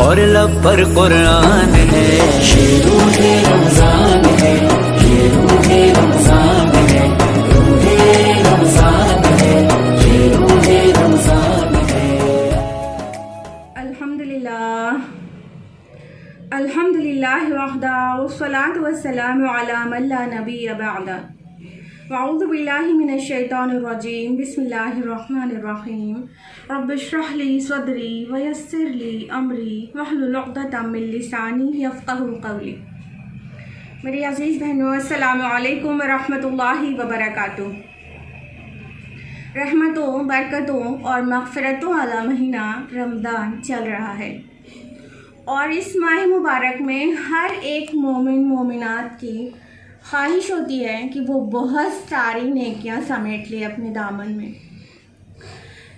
और लब पर कुरान है। रूहे रमजान है, ये रूहे रमजान है, रूहे रमजान है, ये रूहे रमजान है। अल्हम्दुलिल्लाह वहदा वस्सलातु वस्सलामु अला मन ला नबिय्य बअदा। अऊज़ु बिल्लाहि मिनश शैतानिर रजीम। बिस्मिल्लाहिर रहमानिर रहीम। रब्बि इश्रह ली सदरी व यस्सिर ली अमरी वहलुल उक़दतम मिन लिसानी यफ़क़हू क़ौली। मेरी अज़ीज़ बहनों, अस्सलामु अलैकुम व रहमतुल्लाहि व बरकातुहू। रहमतों, बरकतों और मग़फ़िरतों वाला महीना रमज़ान चल रहा है और इस माह मुबारक में हर एक मोमिन मोमिनात की ख्वाहिश होती है कि वो बहुत सारी नेकियां समेट ले अपने दामन में।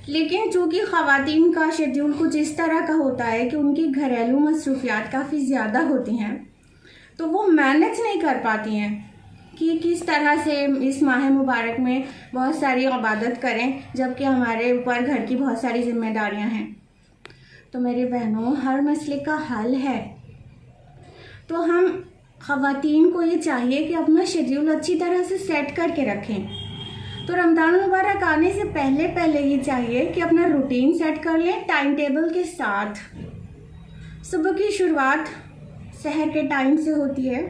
लेकिन चूँकि ख़वातीन का शेड्यूल कुछ इस तरह का होता है कि उनकी घरेलू मसरूफियात काफ़ी ज़्यादा होती हैं, तो वो मैनेज नहीं कर पाती हैं कि किस तरह से इस माह मुबारक में बहुत सारी इबादत करें, जबकि हमारे ऊपर घर की बहुत सारी जिम्मेदारियां हैं। तो मेरी बहनों, हर मसले का हल है। तो हम ख़वातीन को ये चाहिए कि अपना शेड्यूल अच्छी तरह से सेट करके रखें। तो रमज़ान मुबारक आने से पहले पहले ये चाहिए कि अपना रूटीन सेट कर लें टाइम टेबल के साथ। सुबह की शुरुआत सहर के टाइम से होती है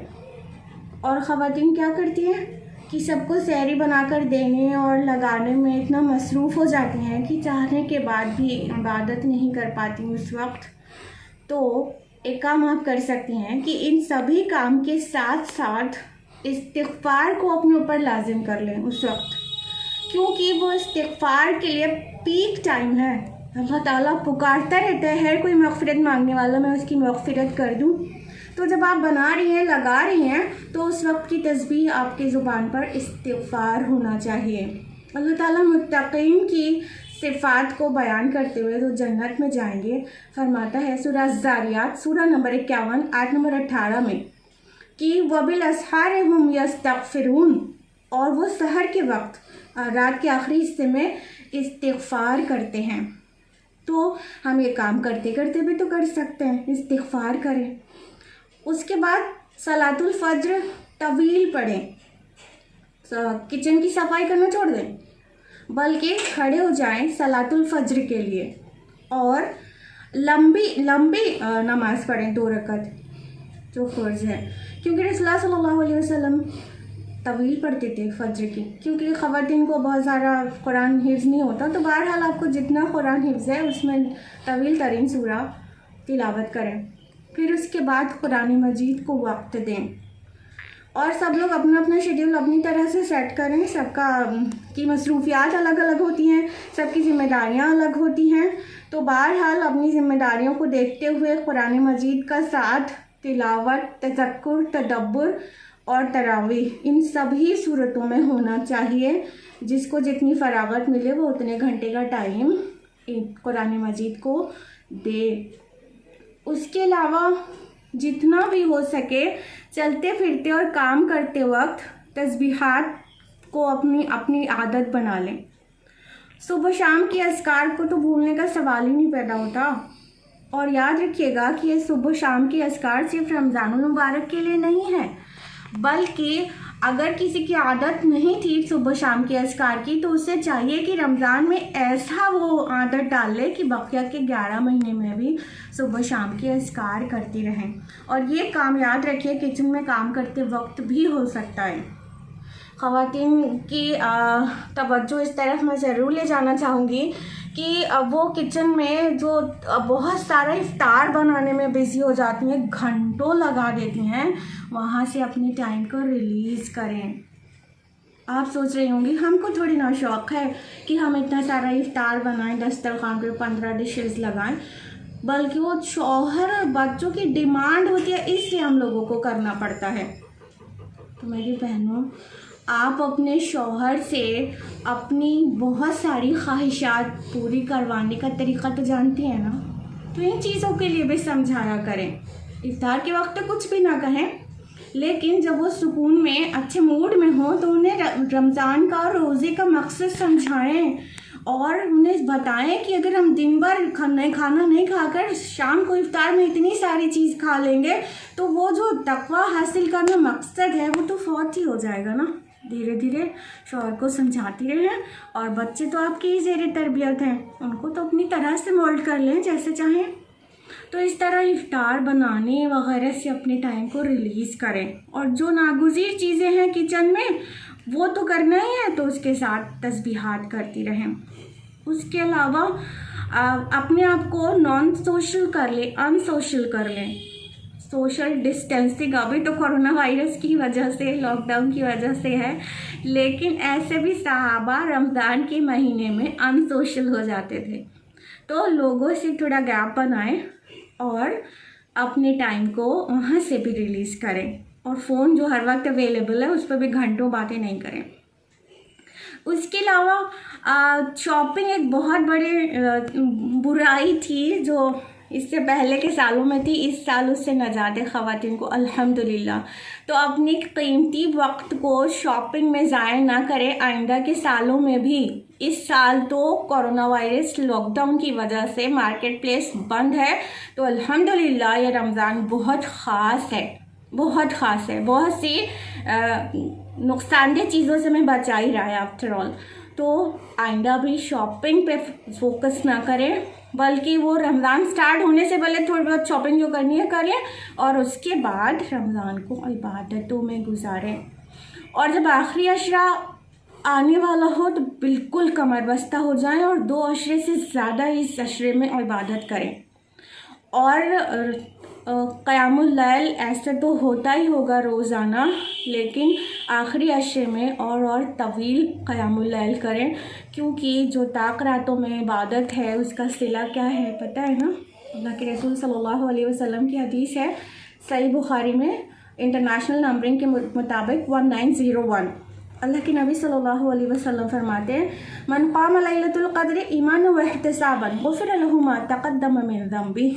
और ख़वातीन क्या करती हैं कि सबको सहरी बनाकर देने और लगाने में इतना मसरूफ़ हो जाती हैं कि चाहने के बाद भी इबादत नहीं कर पाती उस वक्त। तो एक काम आप कर सकती हैं कि इन सभी काम के साथ साथ इस्तिग़फ़ार को अपने ऊपर लाजिम कर लें उस वक्त, क्योंकि वो इस्तिग़फ़ार के लिए पीक टाइम है। अल्लाह ताला पुकारता रहता है हर कोई मग़फ़िरत मांगने वाला, मैं उसकी मग़फ़िरत कर दूँ। तो जब आप बना रही हैं, लगा रही हैं, तो उस वक्त की तस्बीह आपकी ज़ुबान पर इस्तिग़फ़ार होना चाहिए। अल्लाह ताला मुत्तक़ीन की सिफ़ात को बयान करते हुए तो जन्नत में जाएंगे फरमाता है सूरह ज़ारियात सूरह नंबर 51 आयत नंबर 18 में कि वबिल अस्हार हुम यस्तग़फ़िरून, और वो सहर के वक्त रात के आखिरी हिस्से में इस्तिग़फ़ार करते हैं। तो हम ये काम करते करते भी तो कर सकते हैं, इस्तिग़फ़ार करें। उसके बाद सलातुल फ़ज्र तवील पढ़ें। किचन की सफाई करना छोड़ दें, बल्कि खड़े हो जाएं सलातुल फ़ज्र के लिए और लंबी नमाज़ पढ़ें 2 रकात जो फ़र्ज़ है, क्योंकि रसूलुल्लाह सल्लल्लाहु अलैहि वसल्लम तवील पढ़ते थे फ़ज्र की, क्योंकि ख़वातीन को बहुत सारा कुरान हिफ्ज़ नहीं होता। तो बहरहाल आपको जितना कुरान हिफ्ज़ है उसमें तवील तरीन सूरा तिलावत करें। फिर उसके बाद कुरान मजीद को वक्त दें और सब लोग अपना अपना शेड्यूल अपनी तरह से सेट करें। सबका की मसरूफियात अलग अलग होती हैं, सबकी ज़िम्मेदारियां अलग होती हैं। तो बहरहाल अपनी ज़िम्मेदारियों को देखते हुए कुरान मजीद का साथ तिलावत, तज़क्कुर, तदब्बुर और तरावीह इन सभी सूरतों में होना चाहिए। जिसको जितनी फरागत मिले वो उतने घंटे का टाइम कुरान मजीद को दे। उसके अलावा जितना भी हो सके चलते फिरते और काम करते वक्त तस्बीहात को अपनी आदत बना लें। सुबह शाम के अज़कार को तो भूलने का सवाल ही नहीं पैदा होता। और याद रखिएगा कि ये सुबह शाम के अज़कार सिर्फ रमज़ानुल मुबारक के लिए नहीं है, बल्कि अगर किसी की आदत नहीं थी सुबह शाम के अज़कार की, तो उसे चाहिए कि रमज़ान में ऐसा वो आदत डाल ले कि बक़िया के 11 महीने में भी सुबह शाम के अज़कार करती रहें। और ये काम याद रखिए किचन में काम करते वक्त भी हो सकता है। ख़वातीन की तवज्जो इस तरफ मैं ज़रूर ले जाना चाहूँगी कि वो किचन में जो बहुत सारा इफ्तार बनाने में बिज़ी हो जाती हैं, घंटों लगा देती हैं, वहाँ से अपने टाइम को रिलीज़ करें। आप सोच रही होंगी हमको थोड़ी ना शौक़ है कि हम इतना सारा इफ्तार बनाएं, दस्तरखान पे 15 डिशेस लगाएं, बल्कि वो शौहर और बच्चों की डिमांड होती है, इसलिए हम लोगों को करना पड़ता है। तो मेरी बहनों, आप अपने शौहर से अपनी बहुत सारी ख्वाहिशात पूरी करवाने का तरीक़ा तो जानती हैं ना, तो इन चीज़ों के लिए भी समझाया करें। इफ्तार के वक्त तो कुछ भी ना कहें, लेकिन जब वो सुकून में अच्छे मूड में हो तो उन्हें रमज़ान का और रोज़े का मकसद समझाएं और उन्हें बताएं कि अगर हम दिन भर खाना नहीं खाकर शाम को इफ्तार में इतनी सारी चीज़ खा लेंगे तो वो जो तकवा हासिल करना मकसद है वो तो फौत ही हो जाएगा ना। धीरे धीरे शौहर को समझाती रहें, और बच्चे तो आपकी ही ज़ेरे तरबियत हैं, उनको तो अपनी तरह से मोल्ड कर लें जैसे चाहें। तो इस तरह इफ्तार बनाने वगैरह से अपने टाइम को रिलीज़ करें, और जो नागुज़ीर चीज़ें हैं किचन में वो तो करना ही है, तो उसके साथ तस्बीहात करती रहें। उसके अलावा अपने आप को नॉन सोशल कर लें, अनसोशल कर लें। सोशल डिस्टेंसिंग अभी तो कोरोना वायरस की वजह से, लॉकडाउन की वजह से है, लेकिन ऐसे भी सहाबा रमज़ान के महीने में अनसोशल हो जाते थे। तो लोगों से थोड़ा गैप बनाएं और अपने टाइम को वहाँ से भी रिलीज़ करें, और फ़ोन जो हर वक्त अवेलेबल है उस पर भी घंटों बातें नहीं करें। उसके अलावा शॉपिंग एक बहुत बड़ी बुराई थी जो इससे पहले के सालों में थी, इस साल उससे नजात है ख़वातीन को अल्हम्दुलिल्लाह। तो अपनी कीमती वक्त को शॉपिंग में ज़ाया ना करें आइंदा के सालों में भी। इस साल तो कोरोना वायरस लॉकडाउन की वजह से मार्केट प्लेस बंद है, तो अल्हम्दुलिल्लाह ये रमज़ान बहुत ख़ास है, बहुत ख़ास है। बहुत सी नुकसानदेह चीज़ों से मैं बचा ही रहा है आफ्टर ऑल। तो आइंदा भी शॉपिंग पे फोकस ना करें, बल्कि वो रमज़ान स्टार्ट होने से पहले थोड़ी बहुत शॉपिंग जो करनी है कर लें, और उसके बाद रमज़ान को इबादतों में गुजारें। और जब आखिरी अशरा आने वाला हो तो बिल्कुल कमर बस्ता हो जाएं और 2 अशरे से ज़्यादा इस अशरे में इबादत करें। और क़यामुल लैल ऐसे तो होता ही होगा रोज़ाना, लेकिन आखिरी अशरे में और तवील क़यामुल लैल करें, क्योंकि जो ताक रातों में इबादत है उसका सिला क्या है पता है ना। अल्लाह के रसूल सल्लल्लाहु अलैहि वसल्लम की हदीस है सही बुखारी में, इंटरनेशनल नंबरिंग के मुताबिक 1901। अल्लाह के नबी सल्लल्लाहु अलैहि वसल्लम फरमाते हैं, मन क़ाम लैलतुल क़द्र ईमानन व इहतिसाबन गुफ़िर लहु मा तक़द्दम मिन ज़ंबि।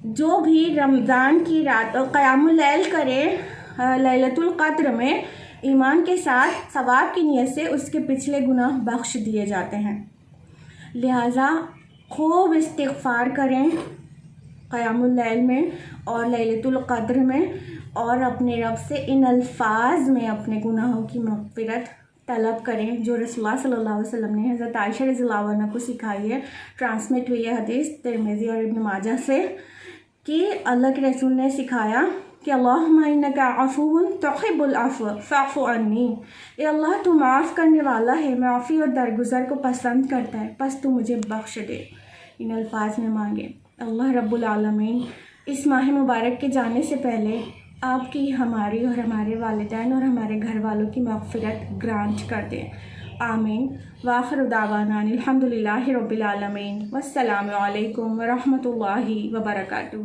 जो भी रमज़ान की रात क़यामुल लैल करे लैलतुल क़द्र में ईमान के साथ सवाब की नीयत से, उसके पिछले गुनाह बख्श दिए जाते हैं। लिहाजा खूब इस्तिग़फ़ार करें क़यामुल लैल में और लैलतुल क़द्र में, और अपने रब से इन अल्फाज में अपने गुनाहों की मग़फ़िरत तलब करें जो रसूलुल्लाह सल्लल्लाहु अलैहि वसल्लम ने हज़रत आयशा रज़ियल्लाहु अन्हा को सिखाई है। ट्रांसमिट हुई है हदीस तिरमिज़ी और इब्न माजा से कि अल्लाह के रसूल ने सिखाया कि अल्लाहुम्मा इन्नका अफ़ुव्वुन तुहिब्बुल अफ़्व फ़अफ़ु अन्नी। ए अल्लाह तू माफ़ करने वाला है, माफ़ी और दरगुज़र को पसंद करता है, बस तू मुझे बख्श दे। इन अल्फाज में मांगे। अल्लाह रब्बुल आलमीन इस माह मुबारक के जाने से पहले आपकी, हमारी और हमारे वालिदैन और हमारे घर वालों की मग़फ़िरत ग्रांट कर दे। आमीन। वाखिर दावाना अल्हम्दुलिल्लाहि रब्बिल आलमीन। वस्सलामु अलैकुम व रहमतुल्लाहि व बरकातुहू।